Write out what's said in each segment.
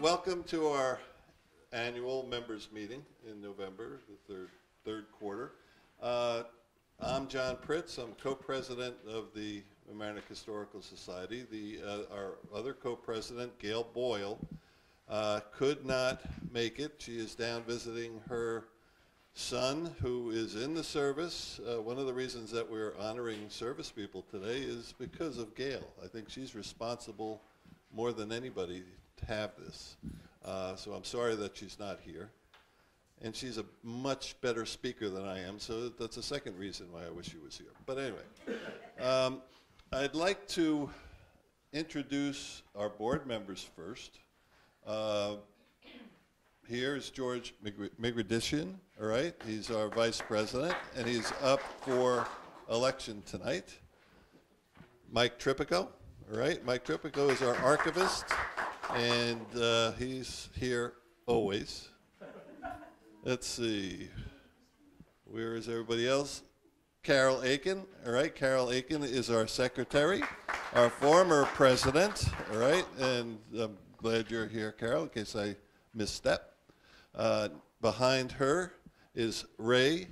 Welcome to our annual members meeting in November, the third quarter. I'm John Pritz. I'm co-president of the Mamaroneck Historical Society. Our other co-president, Gail Boyle, could not make it. She is down visiting her son, who is in the service. One of the reasons that we're honoring service people today is because of Gail. I think she's responsible more than anybody to have this. So I'm sorry that she's not here. And she's a much better speaker than I am, so that's the second reason why I wish she was here. But anyway, I'd like to introduce our board members first. Here's George Migradishian, all right? He's our vice president, and he's up for election tonight. Mike Tripico, all right? Mike Tripico is our archivist, and he's here always. Let's see, where is everybody else? Carol Aiken, all right? Carol Aiken is our secretary, our former president, all right? And I'm glad you're here, Carol, in case I misstep. Behind her is Ray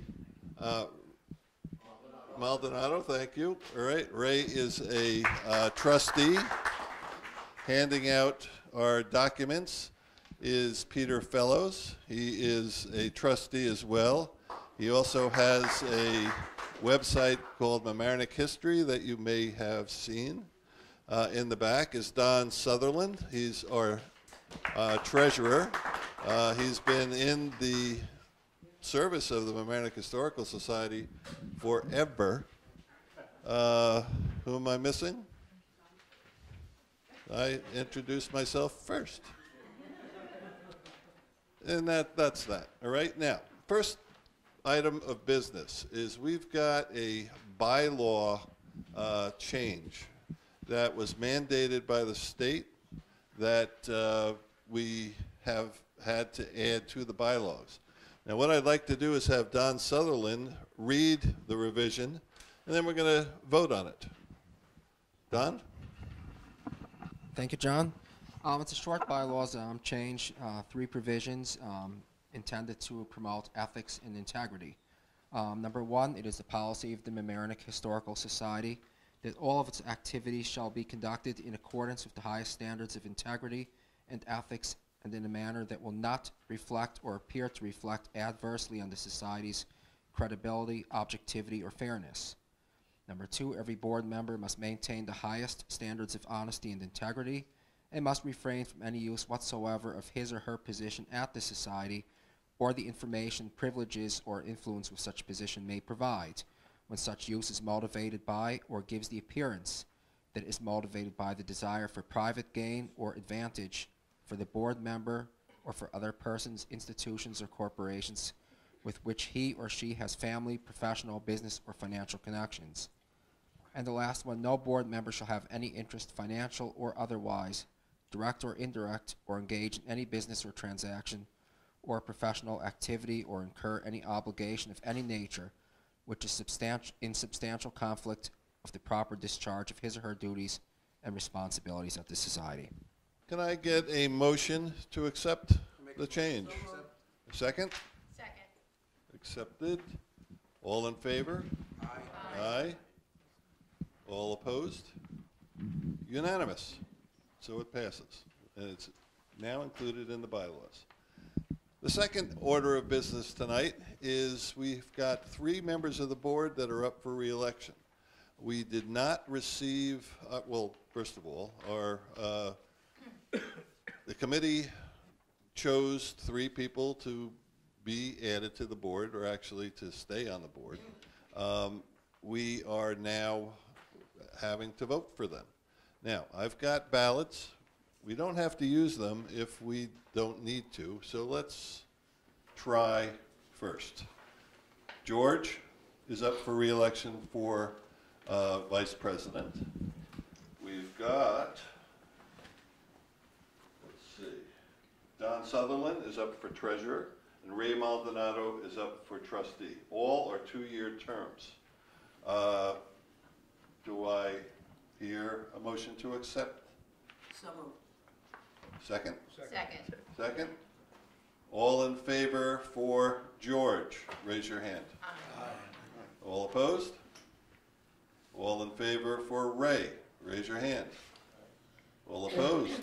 Maldonado, thank you, all right? Ray is a trustee. Handing out our documents is Peter Fellows. He is a trustee as well. He also has a website called Mamaroneck History that you may have seen. In the back is Don Sutherland. He's our treasurer. He's been in the service of the Mamaroneck Historical Society forever. Who am I missing? I introduced myself first. And that's that. All right, now, first item of business is we've got a bylaw change that was mandated by the state that we have had to add to the bylaws. Now, what I'd like to do is have Don Sutherland read the revision, and then we're going to vote on it. Don? Thank you, John. It's a short bylaws change, 3 provisions intended to promote ethics and integrity. Number 1, it is the policy of the Mamaroneck Historical Society that all of its activities shall be conducted in accordance with the highest standards of integrity and ethics and in a manner that will not reflect or appear to reflect adversely on the Society's credibility, objectivity, or fairness. Number 2, every board member must maintain the highest standards of honesty and integrity and must refrain from any use whatsoever of his or her position at the Society or the information, privileges, or influence which such position may provide, when such use is motivated by or gives the appearance that it is motivated by the desire for private gain or advantage for the board member or for other persons, institutions, or corporations with which he or she has family, professional, business, or financial connections. And the last one, no board member shall have any interest, financial or otherwise, direct or indirect, or engage in any business or transaction or professional activity or incur any obligation of any nature which is in substantial conflict of the proper discharge of his or her duties and responsibilities at the Society. Can I get a motion to accept the change? A second? Second. Accepted. All in favor? Aye. Aye. All opposed? Unanimous. So it passes. And it's now included in the bylaws. The second order of business tonight is we've got 3 members of the board that are up for re-election. We did not receive, well, first of all, the committee chose 3 people to be added to the board, or actually to stay on the board. We are now having to vote for them. Now, I've got ballots. We don't have to use them if we don't need to, so let's try first. George is up for re-election for vice president. We've got, let's see, Don Sutherland is up for treasurer, and Ray Maldonado is up for trustee. All are 2-year terms. Do I hear a motion to accept? So moved. Second? Second. Second? All in favor for George? Raise your hand. Aye. All opposed? All in favor for Ray? Raise your hand. All opposed?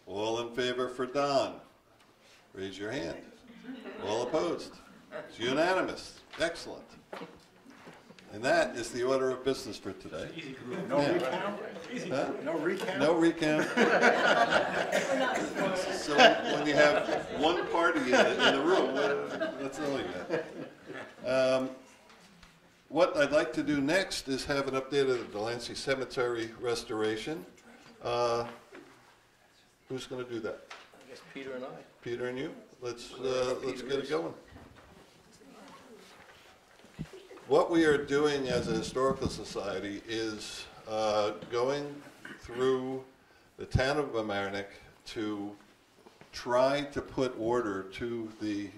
All in favor for Don? Raise your hand. All opposed? It's unanimous. Excellent. And that is the order of business for today. No recount? Huh? No recount? No recount. So when you have one party in the room, that's all you got. What I'd like to do next is have an update of the Delancey Cemetery restoration. Who's going to do that? I guess Peter and I. Peter and you? Let's get it going. What we are doing as a historical society is going through the town of Mamaroneck to try to put order to the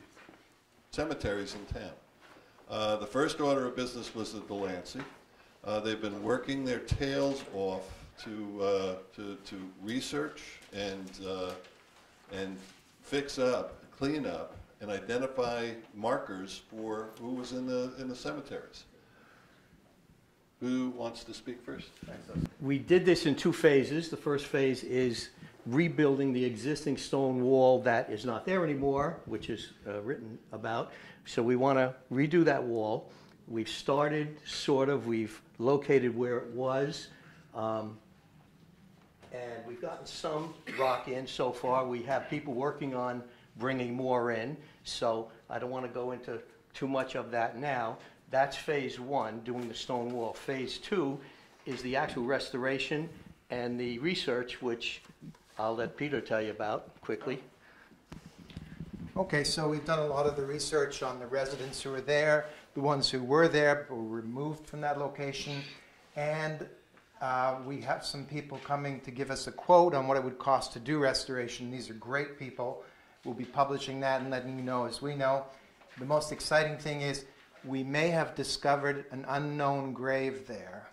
cemeteries in town. The first order of business was the Delancey. They've been working their tails off to research and fix up, clean up, and identify markers for who was in the cemeteries. Who wants to speak first? We did this in 2 phases. The first phase is rebuilding the existing stone wall that is not there anymore, which is written about. So we want to redo that wall. We've started, sort of. We've located where it was. And we've gotten some rock in so far. We have people working on bringing more in. So I don't want to go into too much of that now. That's phase 1, doing the stone wall. Phase 2 is the actual restoration and the research, which I'll let Peter tell you about quickly. Okay, so we've done a lot of the research on the residents who were there, the ones who were there but were removed from that location, and we have some people coming to give us a quote on what it would cost to do restoration. These are great people. We'll be publishing that and letting you know as we know. The most exciting thing is we may have discovered an unknown grave there.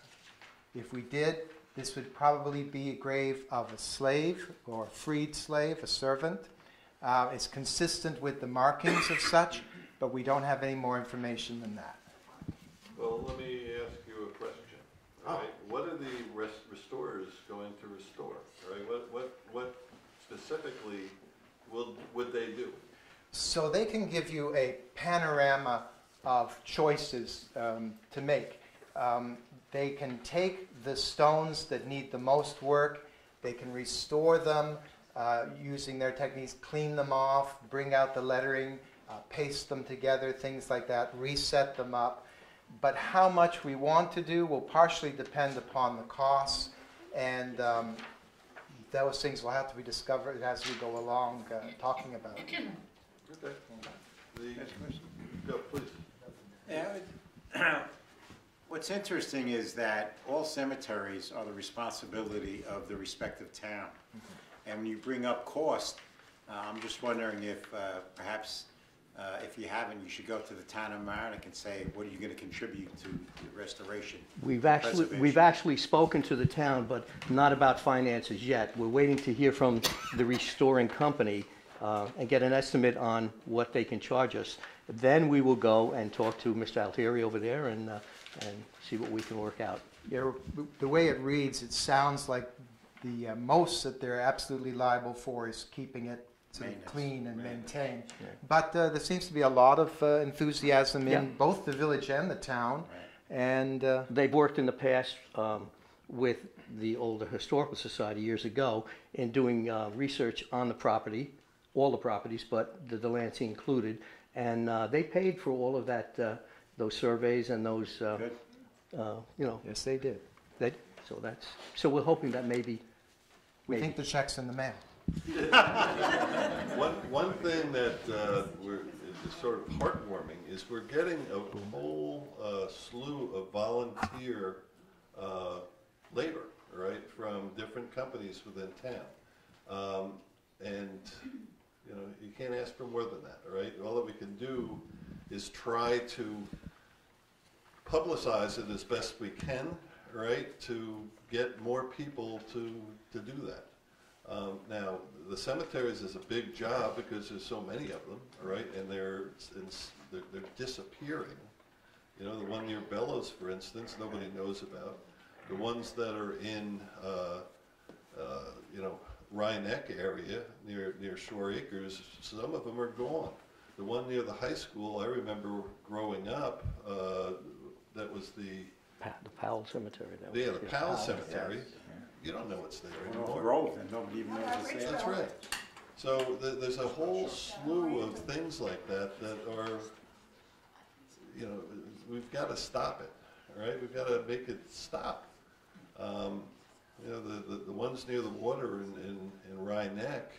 If we did, this would probably be a grave of a slave or a freed slave, a servant. It's consistent with the markings of such, but we don't have any more information than that. Well, let me ask you a question. All right, what are the restorers going to restore? All right, what specifically would they do? So they can give you a panorama of choices to make. They can take the stones that need the most work, they can restore them using their techniques, clean them off, bring out the lettering, paste them together, things like that, reset them up. But how much we want to do will partially depend upon the costs, and those things will have to be discovered as we go along talking about it. Okay. Go, please. Yeah, what's interesting is that all cemeteries are the responsibility of the respective town. And when you bring up cost, I'm just wondering if perhaps if you haven't, you should go to the town of Mamaroneck and say, what are you going to contribute to the restoration? We've actually spoken to the town, but not about finances yet. We're waiting to hear from the restoring company and get an estimate on what they can charge us. Then we will go and talk to Mr. Altieri over there and see what we can work out. Yeah, the way it reads, it sounds like the most that they're absolutely liable for is keeping it clean and maintained. Yeah. But there seems to be a lot of enthusiasm Yeah. in both the village and the town. Right. And They've worked in the past with the older historical society years ago in doing research on the property, all the properties, but the Delancey included, and they paid for all of that, those surveys and those, yes, they did. so we're hoping that maybe. We think the check's in the mail. One thing that is sort of heartwarming is we're getting a whole slew of volunteer labor, right, from different companies within town, and you can't ask for more than that, all right? All that we can do is try to publicize it as best we can, right, to get more people to do that. Now, the cemeteries is a big job because there's so many of them, all right, and they're disappearing. You know, the one near Bellows, for instance, nobody knows about. The ones that are in, you know, Mamaroneck area near Shore Acres, some of them are gone. The one near the high school, I remember growing up, that was the Powell Cemetery. the Powell Cemetery. You don't know what's there anymore. Grove, and nobody even knows it's there. That's right. So there's a whole slew of things like that that are, you know, we've got to stop it, all right? We've got to make it stop. You know, the ones near the water in Mamaroneck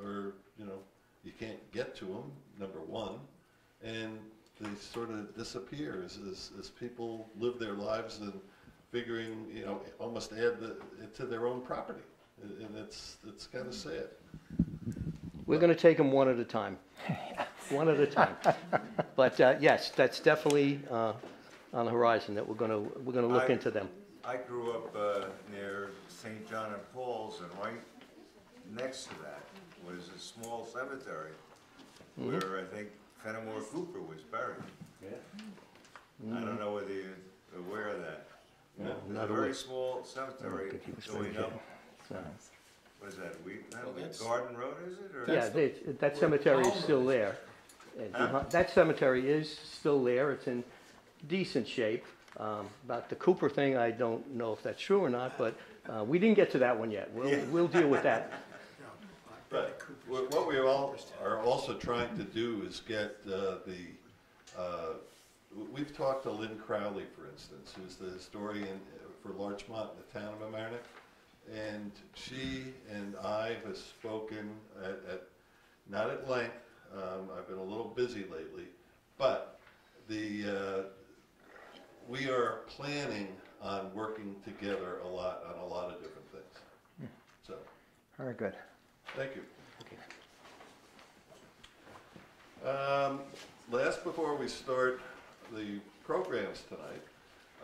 are, you know, you can't get to them, number one, and they sort of disappear as people live their lives and figuring, you know, almost add it to their own property, and it's kind of sad. We're going to take them one at a time. One at a time. But yes, that's definitely on the horizon that we're going to look into them. I grew up near St. John and Paul's, and right next to that was a small cemetery where I think Fenimore Cooper was buried. Yeah. I don't know whether you're aware of that. No, There's a very small cemetery think he was going very up. So, What is that? that's- Garden Road, is it? Or yeah, that cemetery is still there. And that cemetery is still there. It's in decent shape. About the Cooper thing, I don't know if that's true or not, but we didn't get to that one yet. We'll deal with that. But what we all are also trying to do is get we've talked to Lynn Crowley, for instance, who's the historian for Larchmont in the town of Mamaroneck, and she and I have spoken not at length. I've been a little busy lately, but we are planning on working together a lot on a lot of different things. So, Very good. thank you. Last, before we start the programs tonight,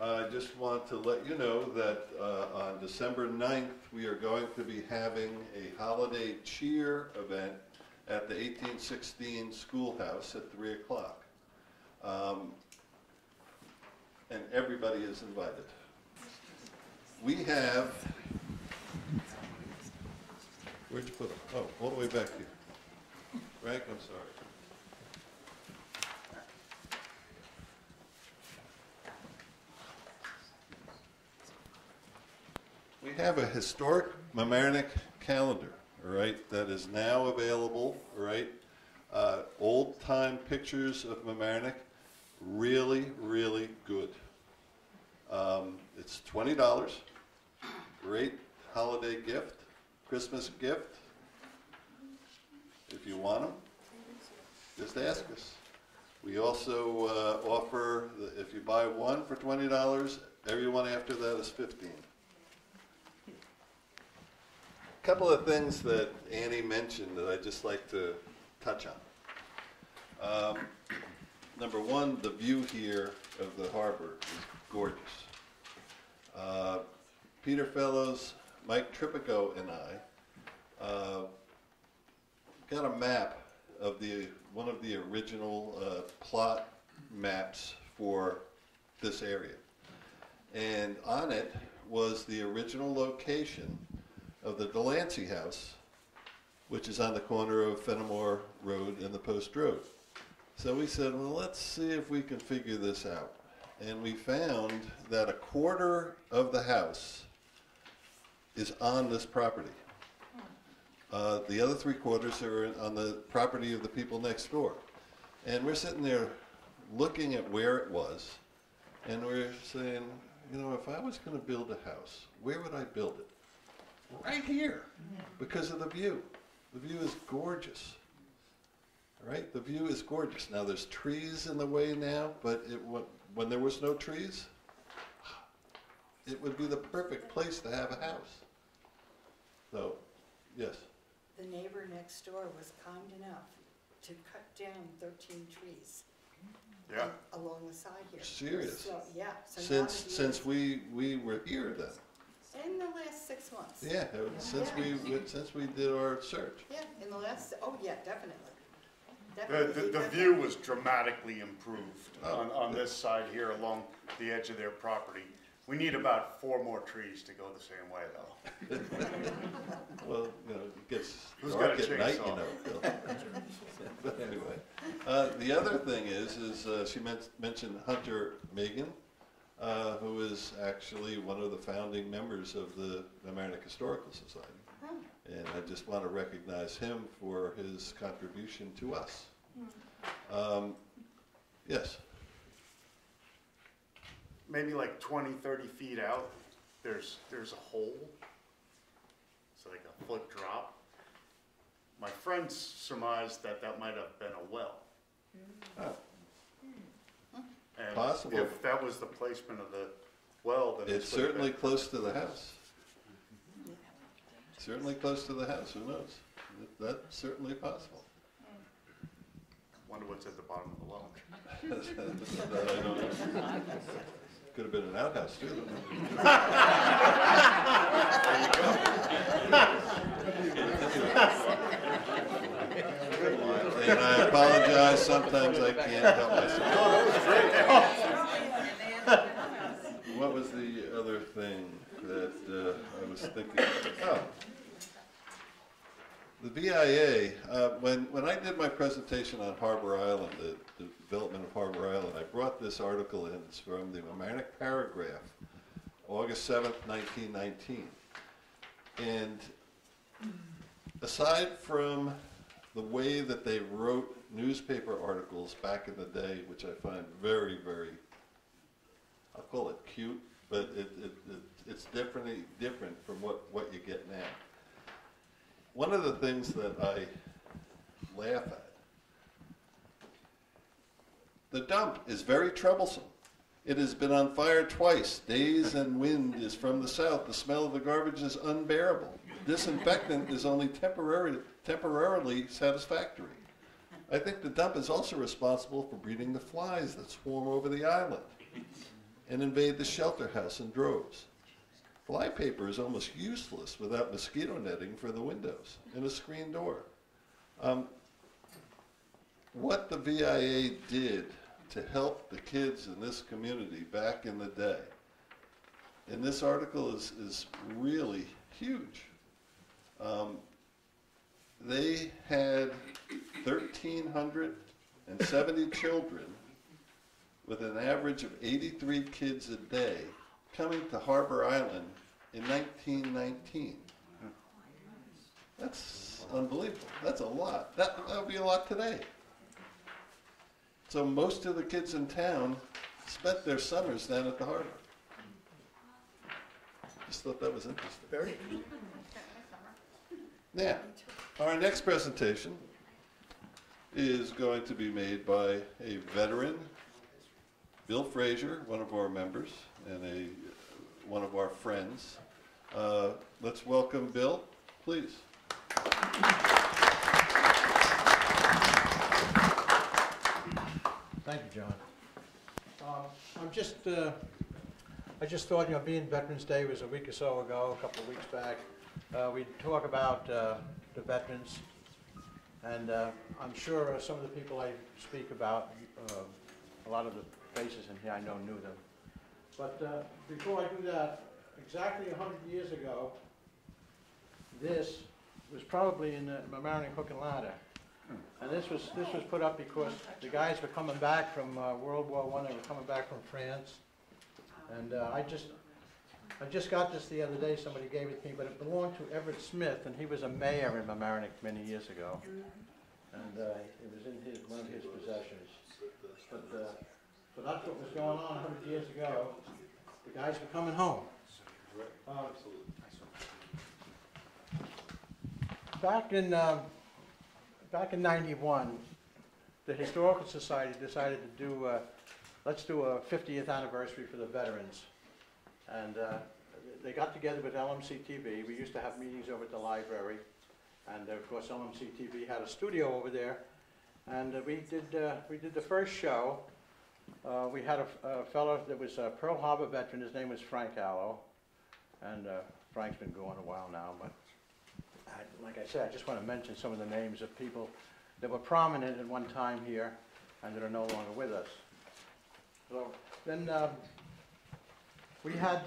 I just want to let you know that on December 9th, we are going to be having a holiday cheer event at the 1816 Schoolhouse at 3 o'clock. And everybody is invited. We have, where'd you put them? Oh, all the way back here. Frank, I'm sorry. We have a historic Mamaroneck calendar, all right, that is now available, all right? Old-time pictures of Mamaroneck, really, really good. It's $20, great holiday gift, Christmas gift. If you want them, just ask us. We also offer, if you buy one for $20, everyone after that is $15. A couple of things that Annie mentioned that I'd just like to touch on. Number one, the view here of the harbor is gorgeous. Peter Fellows, Mike Tripico, and I got a map of one of the original plot maps for this area. And on it was the original location of the Delancey House, which is on the corner of Fenimore Road and the Post Road. So we said, well, let's see if we can figure this out. And we found that a quarter of the house is on this property. The other 3/4 are on the property of the people next door. And we're sitting there looking at where it was, and we're saying, you know, if I was going to build a house, where would I build it? Right here, because of the view. The view is gorgeous. Right? The view is gorgeous. Now there's trees in the way now, but when there was no trees, it would be the perfect place to have a house. So, yes. The neighbor next door was kind enough to cut down 13 trees. Yeah. Along the side here. Serious? So, yeah. So now Since we were here then. In the last 6 months. Yeah, since we did our search. Yeah, in the last, oh yeah, definitely. The view was dramatically improved on this side here along the edge of their property. We need about 4 more trees to go the same way, though. Well, it gets Who's dark got a at night, chainsaw? Bill. But anyway, the other thing is she mentioned Hunter Megan, who is actually one of the founding members of the Mamaroneck Historical Society. And I just want to recognize him for his contribution to us. Yes? Maybe like 20, 30 feet out, there's a hole. It's like a foot drop. My friends surmised that might have been a well. Oh, And Possible. if that was the placement of the well, then it's certainly close to the house. Certainly close to the house, who knows? That's certainly possible. Wonder what's at the bottom of the well. That I don't know. Could have been an outhouse too. And I apologize, sometimes I can't help myself. What was the other thing that I was thinking? Oh. The VIA, when I did my presentation on Harbor Island, the development of Harbor Island, I brought this article in. It's from the Mamaroneck Paragraph, August 7th, 1919. And aside from the way that they wrote newspaper articles back in the day, which I find very, very, I'll call it cute, but it's definitely different from what you get now. One of the things that I laugh at, the dump is very troublesome. It has been on fire twice. Days and wind is from the south. The smell of the garbage is unbearable. Disinfectant is only temporarily satisfactory. I think the dump is also responsible for breeding the flies that swarm over the island and invade the shelter house in droves. Fly paper is almost useless without mosquito netting for the windows and a screen door. What the VIA did to help the kids in this community back in the day, in this article is really huge. They had 1,370 children with an average of 83 kids a day coming to Harbor Island in 1919. That's unbelievable. That's a lot. That would be a lot today. So most of the kids in town spent their summers down at the harbor. Just thought that was interesting. Very. Now, our next presentation is going to be made by a veteran, Bill Frazier, one of our members, and one of our friends. Let's welcome Bill, please. Thank you, John. I just thought, being Veterans Day was a week or so ago, a couple of weeks back, we'd talk about the veterans, and I'm sure some of the people I speak about, a lot of the faces in here I know knew them. But before I do that, exactly 100 years ago, this was probably in the Mamaroneck Hook and Ladder. And this was put up because the guys were coming back from World War I. They were coming back from France, and I just got this the other day. Somebody gave it to me, but it belonged to Everett Smith, and he was a mayor in Mamaroneck many years ago, and it was in one of his possessions. But so that's what was going on 100 years ago. The guys were coming home. Back in '91, the Historical Society decided to do, let's do a 50th anniversary for the veterans. And they got together with LMC-TV. We used to have meetings over at the library. And of course, LMC-TV had a studio over there. And we did the first show. We had a fellow that was a Pearl Harbor veteran. His name was Frank Allo. and Frank's been going a while now, but like I said, I just want to mention some of the names of people that were prominent at one time here and that are no longer with us. So then we had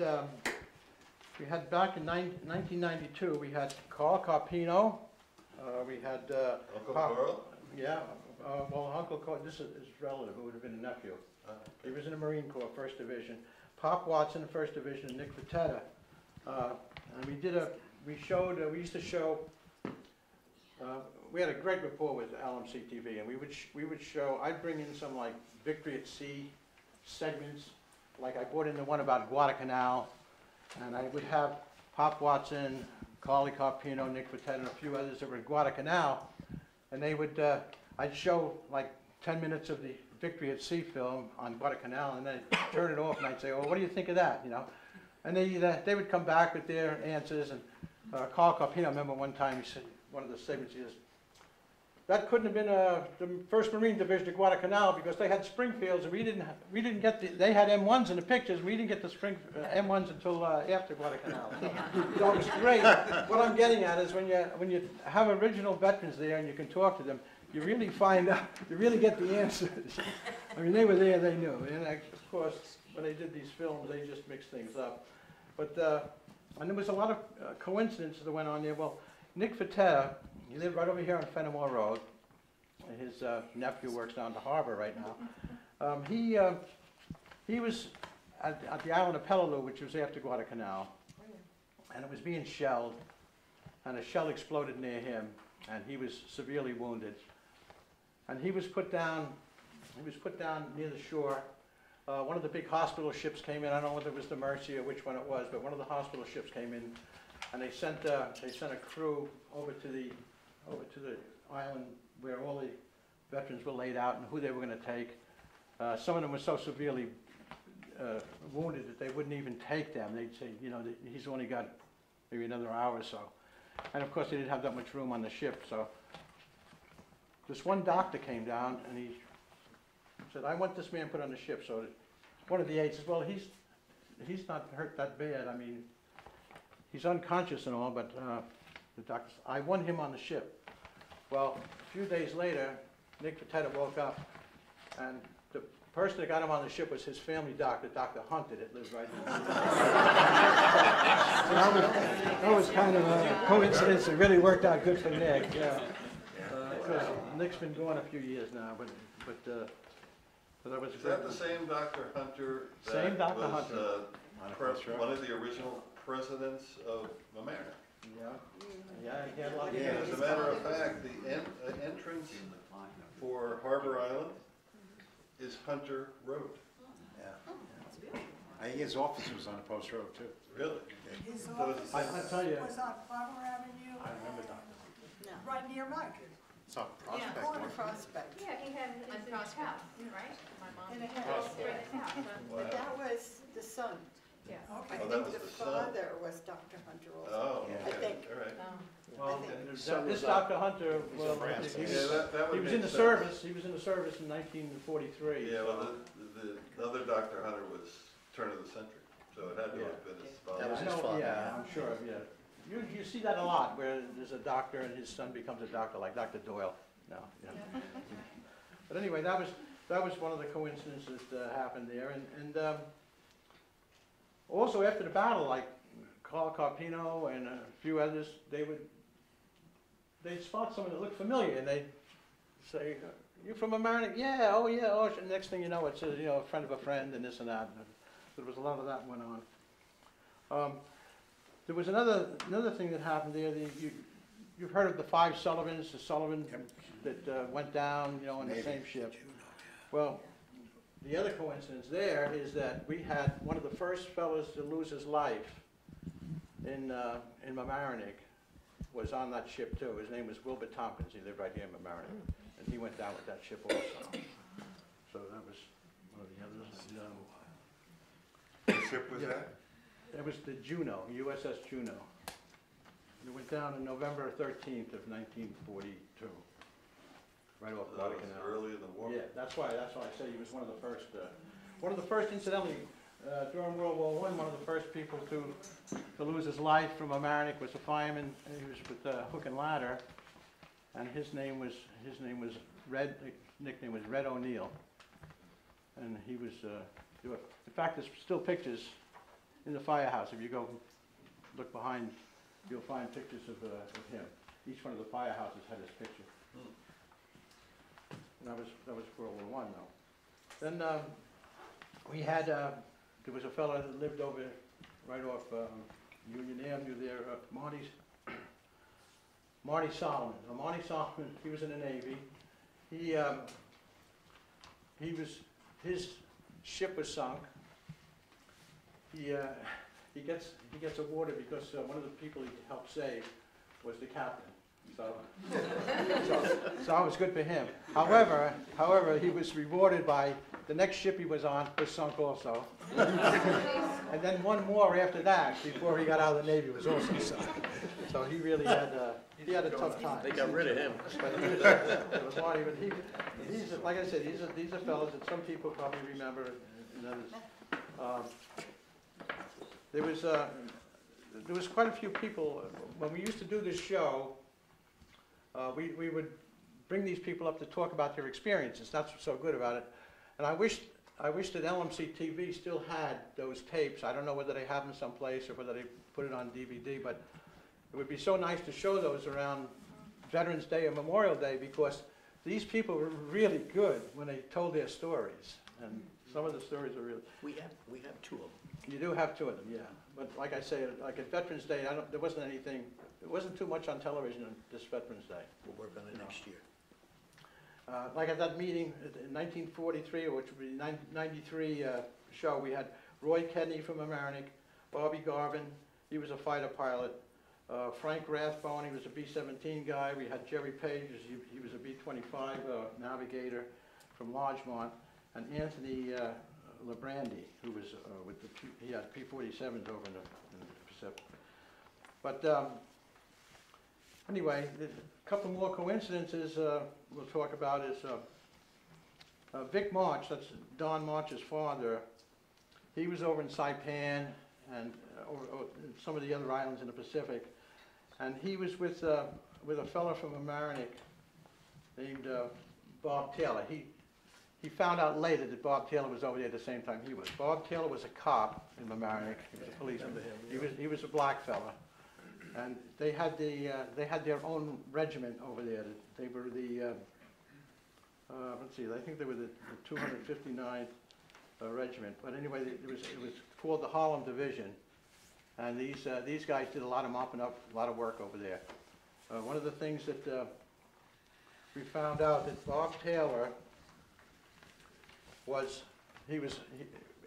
back in 1992, we had Carl Carpino, we had Uncle Carl? Yeah, well, Uncle Carl, this is his relative, who would have been a nephew. He was in the Marine Corps, 1st Division. Pop Watson, 1st Division, and Nick Vitetta. And we used to show, we had a great rapport with LMC-TV, and we would show, I'd bring in some like Victory at Sea segments, like I brought in the one about Guadalcanal, and I would have Pop Watson, Carly Carpino, Nick Vitetta, and a few others that were in Guadalcanal, and they would, I'd show like 10 minutes of the Victory at Sea film on Guadalcanal, and then I'd turn it off, and I'd say, oh, what do you think of that, you know? And they would come back with their answers, and Carl Carpino, I remember one time, he said, one of the segments, he says, that couldn't have been the 1st Marine Division of Guadalcanal because they had Springfields, and we didn't get they had M1s in the pictures, we didn't get the M1s until after Guadalcanal. So it was great. What I'm getting at is when you have original veterans there and you can talk to them, you really find out, you really get the answers. I mean, they were there, they knew. And of course, when they did these films, they just mixed things up. But, and there was a lot of coincidences that went on there. Well, Nick Vitetta, he lived right over here on Fenimore Road. His nephew works down the harbor right now. He was at the island of Peleliu, which was after Guadalcanal, and it was being shelled, and a shell exploded near him, and he was severely wounded. And he was put down near the shore. One of the big hospital ships came in. I don't know whether it was the Mercy or which one it was, but one of the hospital ships came in, and they sent a crew over to the island where all the veterans were laid out and who they were going to take. Some of them were so severely wounded that they wouldn't even take them. They'd say, you know, he's only got maybe another hour or so. And of course, they didn't have that much room on the ship. So this one doctor came down and he said, I want this man put on the ship. So one of the aides says, well, he's not hurt that bad. I mean, he's unconscious and all, but the doctor said, I want him on the ship. Well, a few days later, Nick Vitetta woke up, and the person that got him on the ship was his family doctor, Dr. Hunter, that lives right here. That was kind of a coincidence. It really worked out good for Nick. Yeah. Nick's been gone a few years now, but that was. Is that the same Dr. Hunter? Same Dr. Was, Hunter. one of the original presidents of Mamaroneck. Yeah, he had a lot of As a matter of fact, the entrance for Harbor Island is Hunter Road. Yeah. His office was on Post Road, too. Really? His So office I tell you, was on Flower Avenue. I remember that. No. Right near Mike. It's on Prospect. Corner Prospect. Yeah, he had his in his house, right? My mom. In a house, Right in yeah. his house. But that was the son. Yeah. I Oh, that think was the the son. father was Dr. Hunter also. Oh, I okay, think. all right. Well, I think. this Dr. Hunter, well, he Yeah, that would was make in the sense. service. He was in the service in 1943. Yeah, so- well, the other Dr. Hunter was turn of the century, so it had to have been his father. That was I his know, father. yeah, I'm sure, yeah. You see that a lot, where there's a doctor and his son becomes a doctor, like Dr. Doyle. No, yeah. But anyway, that was one of the coincidences that happened there, and also after the battle, like Carl Carpino and a few others, they'd spot someone that looked familiar, and they'd say, "You from Mamaroneck?" "Yeah, oh yeah, oh." And next thing you know, it's a friend of a friend, and this and that. And there was a lot of that went on. There was another thing that happened there. You've heard of the 5 Sullivans, the Sullivan that went down, in the same ship. Well, the other coincidence there is that we had one of the first fellows to lose his life in Mamaroneck was on that ship too. His name was Wilbur Tompkins. He lived right here in Mamaroneck, and he went down with that ship also. So that was one of the others. What ship was that? That was the Juno, USS Juno. It went down on November 13th of 1942, right off That was Guadalcanal. early in the war. Yeah, that's why I say he was one of the first. One of the first, incidentally, During World War I, one of the first people to lose his life from Mamaroneck was a fireman. He was with Hook and Ladder, and his name was Red. The nickname was Red O'Neill, and he was. In fact, there's still pictures in the firehouse. If you go look behind, you'll find pictures of him. Each one of the firehouses had his picture. And that was World War I, though. Then we had. There was a fellow that lived over right off Union Avenue there, Marty Solomon. Now, Marty Solomon, he was in the Navy. His ship was sunk. He gets awarded because one of the people he helped save was the captain. So it was good for him. However, he was rewarded by the next ship he was on was sunk also. And then one more after that, before he got out of the Navy, was also sunk. So he really had a tough time. They got rid of him. It was Marty, but he's like I said, these are fellows that some people probably remember, and others. There was quite a few people when we used to do this show. We would bring these people up to talk about their experiences. That's what's so good about it. And I wish that LMC-TV still had those tapes. I don't know whether they have them someplace or whether they put it on DVD, but it would be so nice to show those around Veterans Day or Memorial Day, because these people were really good when they told their stories. And some of the stories are really... We have two of them. You do have two of them, yeah. But like I say, like at Veterans Day, there wasn't anything, there wasn't too much on television on this Veterans Day. We'll work on it next year. Like at that meeting in 1943, or which would be 93 show, we had Roy Kedney from Mamaroneck, Bobby Garvin, he was a fighter pilot, Frank Rathbone, he was a B-17 guy. We had Jerry Page, he was a B-25 navigator from Larchmont, and Anthony Lebrandi, who was he had P-47s over in the Pacific. But anyway, a couple more coincidences we'll talk about is Vic March, that's Don March's father. He was over in Saipan and over some of the other islands in the Pacific, and he was with a fellow from Mamaroneck named Bob Taylor. He found out later that Bob Taylor was over there at the same time he was. Bob Taylor was a cop in Mamaroneck. He was a policeman. He was a black fella, and they had their own regiment over there. They were the let's see, I think they were the 259th regiment. But anyway, it was called the Harlem Division, and these guys did a lot of mopping up, a lot of work over there. One of the things that we found out that Bob Taylor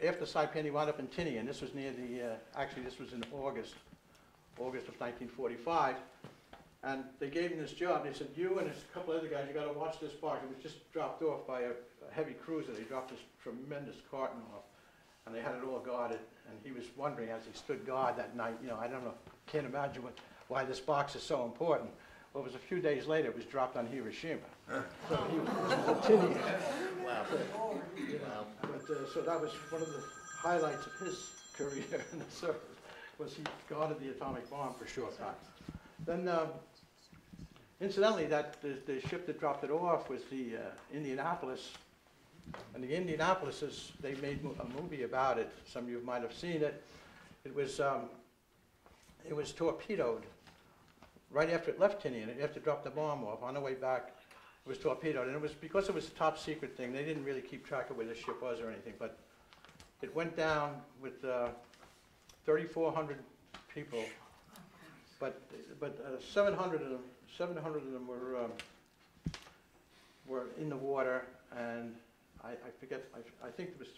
after Saipan, he wound up in Tinian. This was near actually this was in August of 1945. And they gave him this job. They said, you and a couple other guys, you got to watch this box. It was just dropped off by a heavy cruiser. They dropped this tremendous carton off, and they had it all guarded. And he was wondering as he stood guard that night, I don't know, can't imagine why this box is so important. Well, it was a few days later, it was dropped on Hiroshima. So he was a Tinian. Wow. So that was one of the highlights of his career in the service, was he guarded the atomic bomb for a short time. Then, incidentally, the ship that dropped it off was the Indianapolis. And the Indianapolis they made a movie about it. Some of you might have seen it. It was torpedoed right after it left Tinian. After it dropped the bomb off, on the way back, it was torpedoed. And it was because it was a top secret thing. They didn't really keep track of where the ship was or anything. But it went down with 3,400 people. But 700 of them were in the water, and I forget. I think there was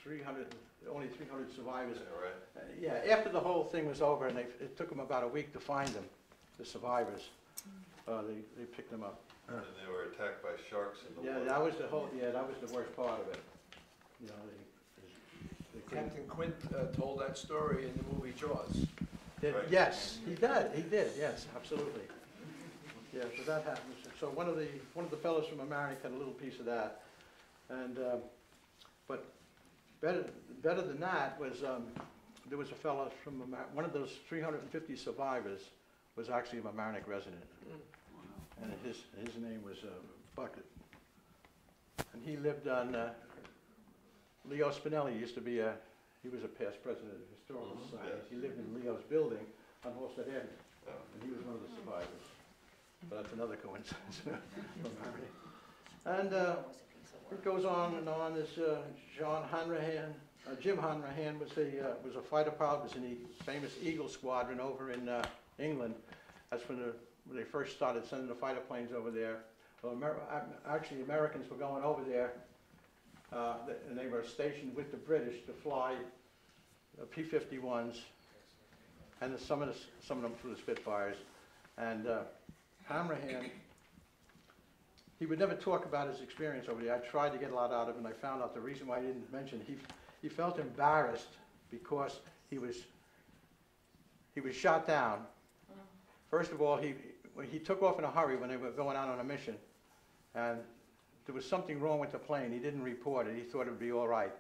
only 300 survivors. Right. Yeah. After the whole thing was over, and it took them about a week to find them, the survivors. They picked them up. And they were attacked by sharks in the water. That was the whole. Yeah, that was the worst part of it. They couldn't. Captain Quint told that story in the movie Jaws. Right. Yes, he did. He did. Yes, absolutely. Yeah, so that happened. So one of the fellows from Mamaroneck had a little piece of that, and but better than that was, there was a fellow from, one of those 350 survivors was actually a Mamaroneck resident. And his name was Bucket. And he lived on, Leo Spinelli used to be he was a past president of the Historical Society. He lived in Leo's building on Halsted Avenue. And he was one of the survivors. But that's another coincidence. And it goes on and on. This John Hanrahan, Jim Hanrahan was a fighter pilot, was in the famous Eagle Squadron over in England. That's when they first started sending the fighter planes over there. Well, actually, Americans were going over there, and they were stationed with the British to fly P-51s, and some of them flew the Spitfires. And Hanrahan, he would never talk about his experience over there. I tried to get a lot out of him, and I found out the reason why he didn't mention it. He felt embarrassed because he was shot down. First of all, he took off in a hurry when they were going out on a mission, and there was something wrong with the plane. He didn't report it. He thought it would be all right.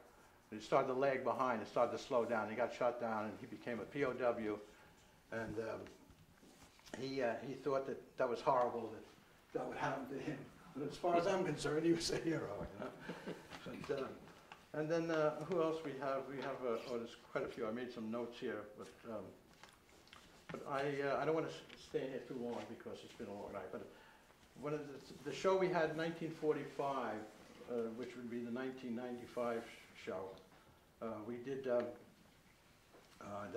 It started to lag behind. It started to slow down. He got shot down, and he became a POW. And he thought that was horrible, that would happen to him. But as far as I'm concerned, he was a hero. You know? And then who else we have? We have oh, there's quite a few. I made some notes here, but I don't want to stay here too long because it's been a long night. But one of the show we had in 1945, which would be the 1995 show, we did the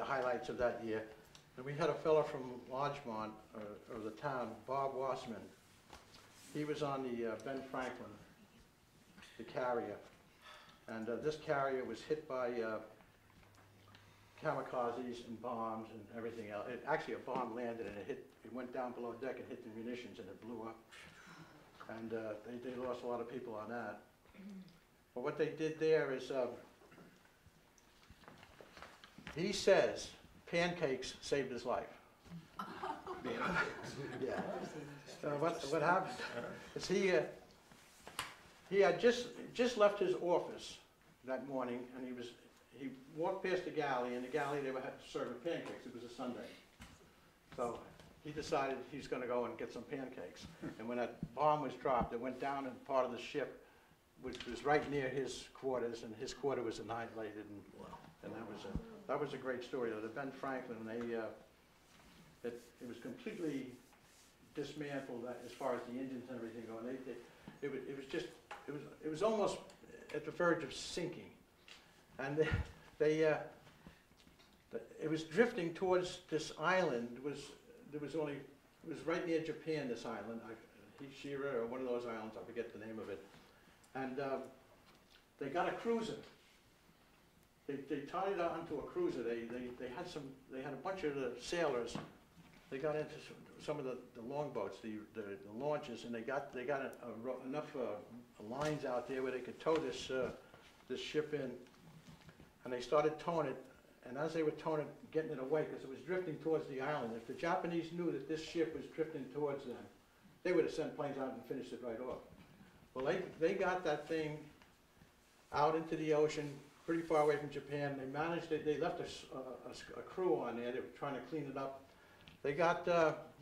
highlights of that year. And we had a fellow from Larchmont, or the town, Bob Wassman. He was on the Ben Franklin, the carrier. And this carrier was hit by kamikazes and bombs and everything else. Actually, a bomb landed and it went down below deck and hit the munitions and it blew up. And they lost a lot of people on that. But what they did there is, he says, pancakes saved his life. Yeah. What happened is he had just left his office that morning, and he walked past the galley, and the galley they were serving pancakes. It was a Sunday, so he decided he's going to go and get some pancakes. And when that bomb was dropped, it went down in part of the ship, which was right near his quarters, and his quarter was annihilated. And that was a great story. The Ben Franklin, it was completely dismantled as far as the engines and everything go. It was almost at the verge of sinking, and it was drifting towards this island. It was right near Japan. This island, Hishira or one of those islands. I forget the name of it. And they got a cruiser. They tied it onto a cruiser. They had a bunch of the sailors. They got into some of the longboats, the launches, and they got enough lines out there where they could tow this ship in. And they started towing it. And as they were towing it, getting it away, because it was drifting towards the island. If the Japanese knew that this ship was drifting towards them, they would have sent planes out and finished it right off. Well, they got that thing out into the ocean, pretty far away from Japan. They managed it. They left a crew on there. They were trying to clean it up. They got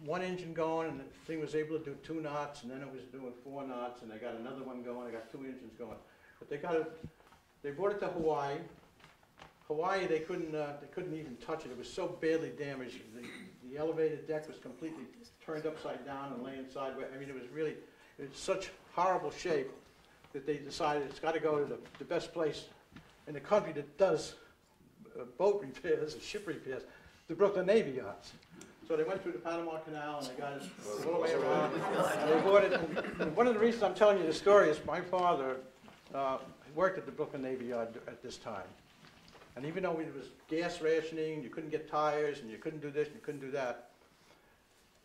one engine going, and the thing was able to do 2 knots, and then it was doing 4 knots, and they got another one going. They got 2 engines going. But they brought it to Hawaii. Hawaii, they couldn't even touch it. It was so badly damaged. The elevated deck was completely turned upside down and laying sideways. I mean, it was such horrible shape that they decided it's got to go to the best place in the country that does boat repairs and ship repairs, the Brooklyn Navy Yards. So they went through the Panama Canal and they got it all the way around. And they bought it. And one of the reasons I'm telling you the story is my father worked at the Brooklyn Navy Yard at this time. And even though it was gas rationing, you couldn't get tires, and you couldn't do this, and you couldn't do that,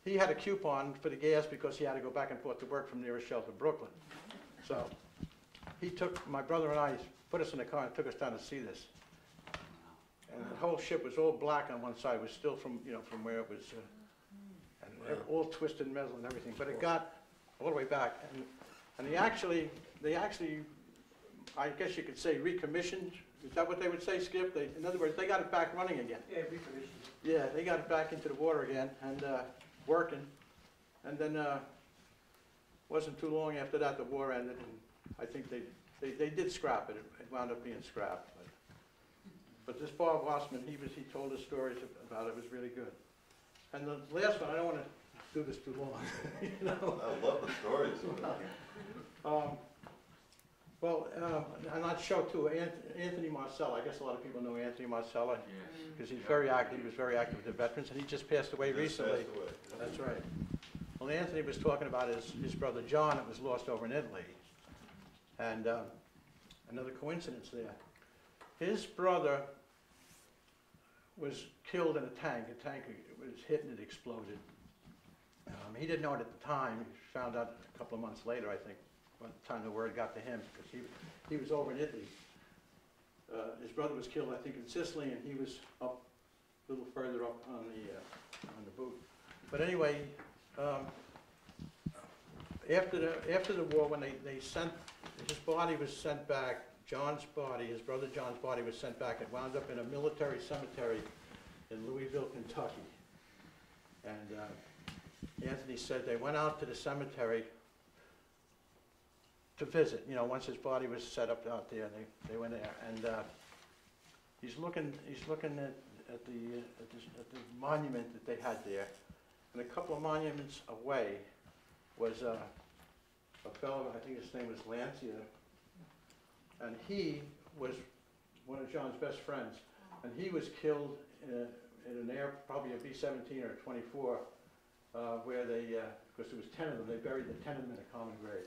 he had a coupon for the gas because he had to go back and forth to work from nearest shelter, Brooklyn. So he took my brother and I, put us in the car and took us down to see this. And the whole ship was all black on one side. It was still from where it was, and all twisted metal and everything. But it got all the way back, and they actually, I guess you could say recommissioned. Is that what they would say, Skip? In other words, they got it back running again. Yeah, recommissioned. Yeah, they got it back into the water again and working. And then wasn't too long after that the war ended, and I think they did scrap it. It wound up being scrapped. But this Bob Wassman, he told us stories about it. It was really good. And the last one, I don't want to do this too long. You know? I love the stories. And I'd show too, Anthony Marcella. I guess a lot of people know Anthony Marcella because he's very active. He was very active with the veterans, and he just passed away recently. That's right. Well, Anthony was talking about his brother John that was lost over in Italy, and another coincidence there. His brother was killed in a tank. A tank was hit and it exploded. He didn't know it at the time. He found out a couple of months later, I think, by the time the word got to him, because he was over in Italy. His brother was killed, I think, in Sicily, and he was up a little further up on the boot. But anyway, after the war, when they sent his body was sent back. John's body, his brother John's body, was sent back. It wound up in a military cemetery in Louisville, Kentucky. And Anthony said they went out to the cemetery to visit. You know, once his body was set up out there, they went there, and he's looking at the monument that they had there, and a couple of monuments away was a fellow. I think his name was Lancia, and he was one of John's best friends, and he was killed in an air, probably a B-17 or a 24, where they, because there was 10 of them, they buried the 10 of them in a common grave.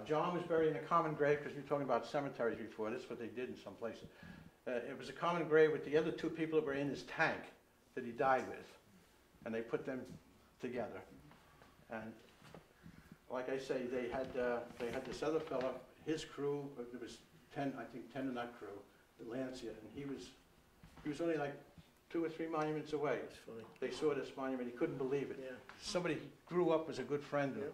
John was buried in a common grave, because we were talking about cemeteries before. This is what they did in some places. It was a common grave with the other two people that were in his tank that he died with, and they put them together. And like I say, they had this other fellow, his crew. There was 10, I think 10 in that crew, the Lancia, and he was only like 2 or 3 monuments away. That's funny. They saw this monument. He couldn't believe it. Yeah. Somebody he grew up as a good friend of. Yep.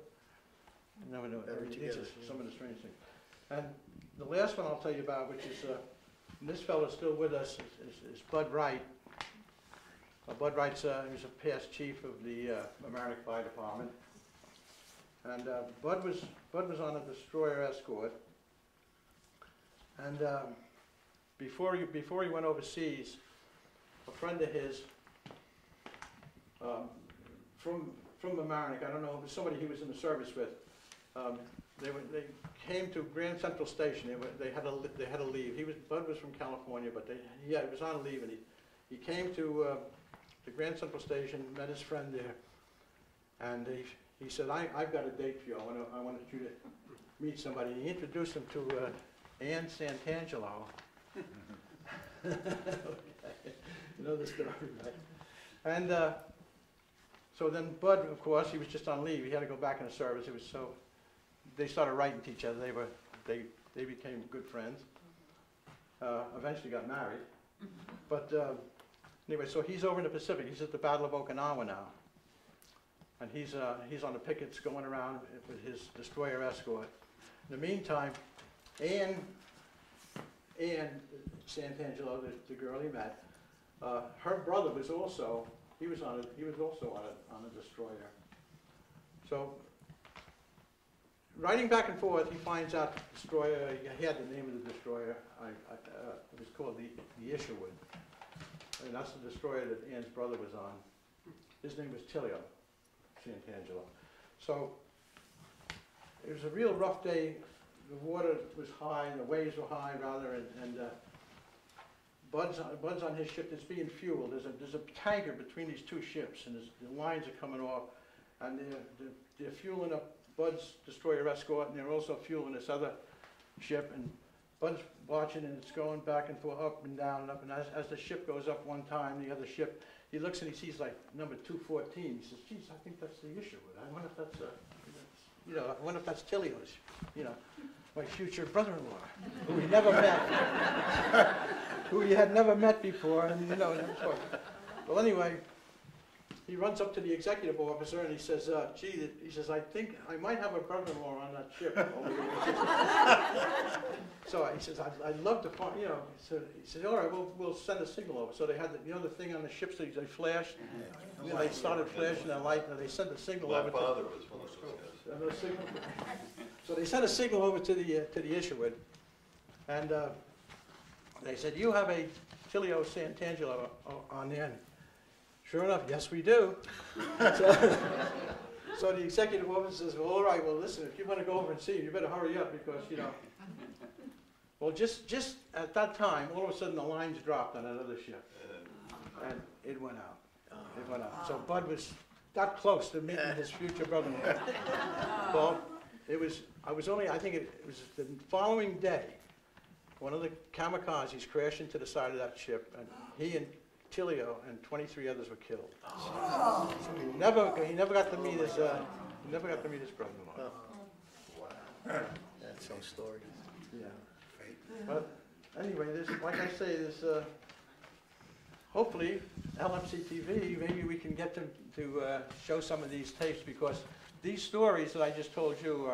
You never know. Never These together, are yeah. some of the strange things. And the last one I'll tell you about, which is, and this fellow's still with us, is Bud Wright. Bud Wright's he was a past chief of the Mamaroneck Fire Department. And Bud was on a destroyer escort. And before he went overseas, a friend of his from Mamaroneck, I don't know, it was somebody he was in the service with. They came to Grand Central Station. They had to leave. Bud was from California, but he was on leave, and he came to the Grand Central Station, met his friend there, and he said, "I've got a date for you. I wanted you to meet somebody." He introduced him to Ann Santangelo. Okay. You know the story, right? And so then Bud, of course, he was just on leave. He had to go back in the service. It was so. They started writing to each other. They became good friends. Eventually got married. But anyway, so he's over in the Pacific. He's at the Battle of Okinawa now. And he's on the pickets going around with his destroyer escort. In the meantime, Ann Santangelo, the girl he met, her brother was also on a destroyer. So writing back and forth, he finds out the destroyer. He had the name of the destroyer. It was called the Isherwood, and that's the destroyer that Ann's brother was on. His name was Tilio Santangelo. So it was a real rough day. The water was high, and the waves were high, rather, and Bud's on his ship that's being fueled. There's a tanker between these two ships, and the lines are coming off, and they're fueling up Bud's destroyer escort, and they're also fueling this other ship, and Bud's watching, and it's going back and forth, up and down and up, and as the ship goes up one time, the other ship, he looks and he sees like number 214. He says, "Geez, I think that's the Isherwood. I wonder if that's I wonder if that's Tilio's, my future brother-in-law, who he never met, who he had never met before, and never spoke." Well, anyway, he runs up to the executive officer and he says, gee, he says, I think I might have a brother-in-law on that ship. So he says, I'd love to find, you know, so he said, all right, we'll send a signal over. So they had, you know, the thing on the ships that they flashed? You know, they started flashing their light and they sent a signal My over to... father was one of those guys. So they sent a signal over to the issuer, and they said, you have a Tilio Santangelo on the end. Sure enough, yes we do. So the executive officer says, well, all right, well listen, if you want to go over and see him, you better hurry up because, you know. Well, just at that time, all of a sudden the lines dropped on that other ship, and it went out. It went out. So Bud was that close to meeting his future brother-in-law. Well, I think it was the following day, one of the kamikazes crashed into the side of that ship, and he and Tilio and 23 others were killed. So he never got to meet his brother-in-law. That's some story. Yeah. But anyway, like I say, hopefully LMC-TV, maybe we can get them to show some of these tapes, because these stories that I just told you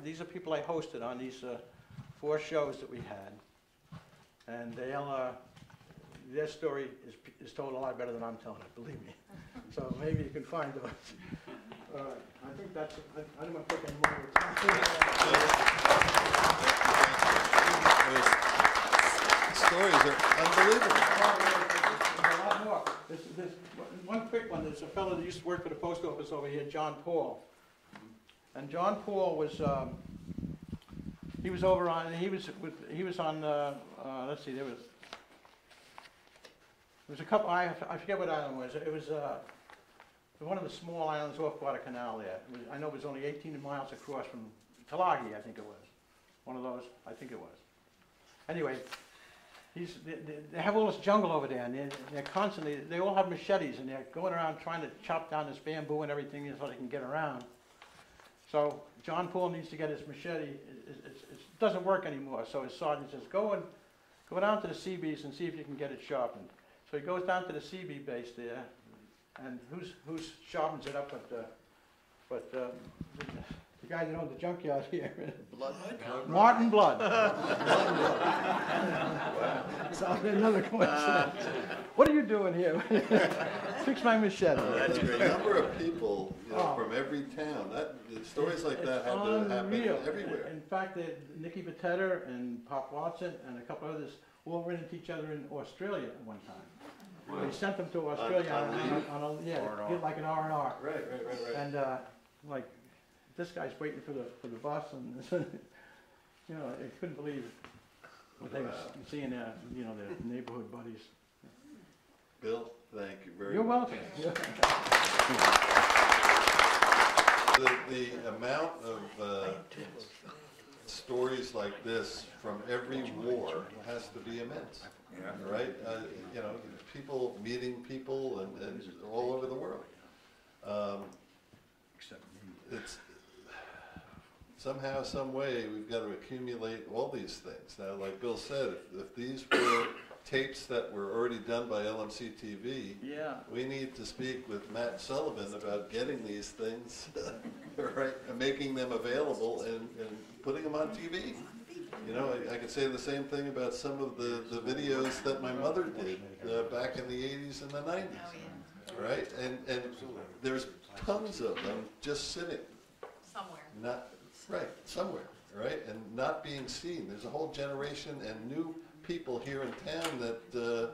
these are people I hosted on these 4 shows that we had, and their story is told a lot better than I'm telling it, believe me. So maybe you can find those. All right, I think that's, I don't want to take any more of your time. The stories are unbelievable. There's a lot more. There's one quick one. There's a fellow that used to work for the post office over here, John Paul. And John Paul was, he was over on, he was on, let's see, there was a couple, I forget what island it was. It was one of the small islands off Guadalcanal there. I know it was only 18 miles across from Tulagi, I think it was. One of those, I think it was. Anyway, they have all this jungle over there, and they're constantly, they all have machetes, and they're going around trying to chop down this bamboo and everything so they can get around. So John Paul needs to get his machete. It doesn't work anymore, so his sergeant says, go down to the Seabees and see if you can get it sharpened. So he goes down to the Seabee base there, and who's sharpens it up but the guy that owns the junkyard here. Blood? Martin Blood. So another question. What are you doing here? Fix my machete. That's great. A number of people, you know, from every town. Stories like that have to happen everywhere. In fact, Nicky Batetter and Pop Watson and a couple others all ran into each other in Australia at one time. They sent them to Australia like an R&R. Right. And like this guy's waiting for the bus, and you know, I couldn't believe what they were seeing their neighborhood buddies. Bill, thank you very You're much. welcome. The amount of stories like this from every war has to be immense, right? You know, people meeting people and all over the world. It's somehow, some way, we've got to accumulate all these things. Now, like Bill said, if these were tapes that were already done by LMC-TV, we need to speak with Matt Sullivan about getting these things, right, and making them available and putting them on TV. You know, I could say the same thing about some of the videos that my mother did back in the 80s and the 90s, right? And there's tons of them just sitting. Somewhere, right? And not being seen. There's a whole generation and new people here in town that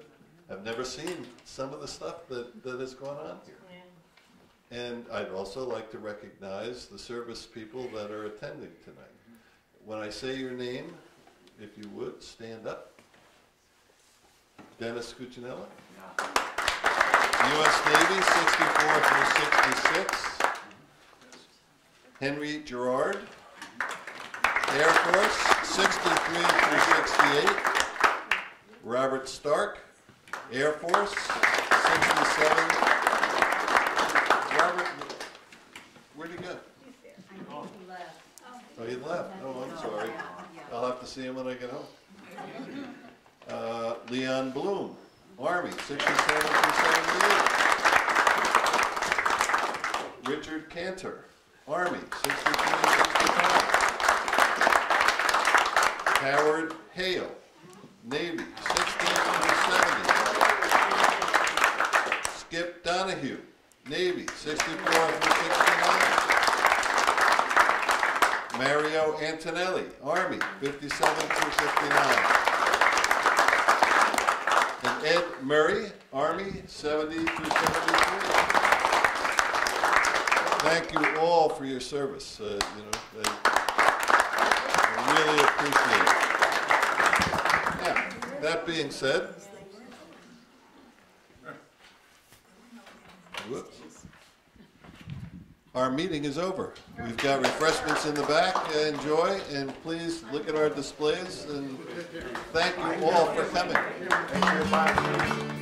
have never seen some of the stuff that has gone on here. Yeah. And I'd also like to recognize the service people that are attending tonight. When I say your name, if you would, stand up. Dennis Cuccinella. U.S. Navy, 64 through 66. Henry Gerard. Air Force, 63 through 68. Robert Stark, Air Force, 67. Robert, where'd he go? He's there. I think he left. Oh, he left. Oh, I'm sorry. I'll have to see him when I get home. Leon Bloom, Army, 67 through 78. Richard Cantor, Army, 63-65. Howard Hale, Navy, 16-70. Skip Donahue, Navy, 64-69. Mario Antonelli, Army, 57-59. And Ed Murray, Army, 70-73. Thank you all for your service. I really appreciate it. Yeah, that being said, whoops. Our meeting is over. We've got refreshments in the back. Enjoy, and please look at our displays, and thank you all for coming. Thank you.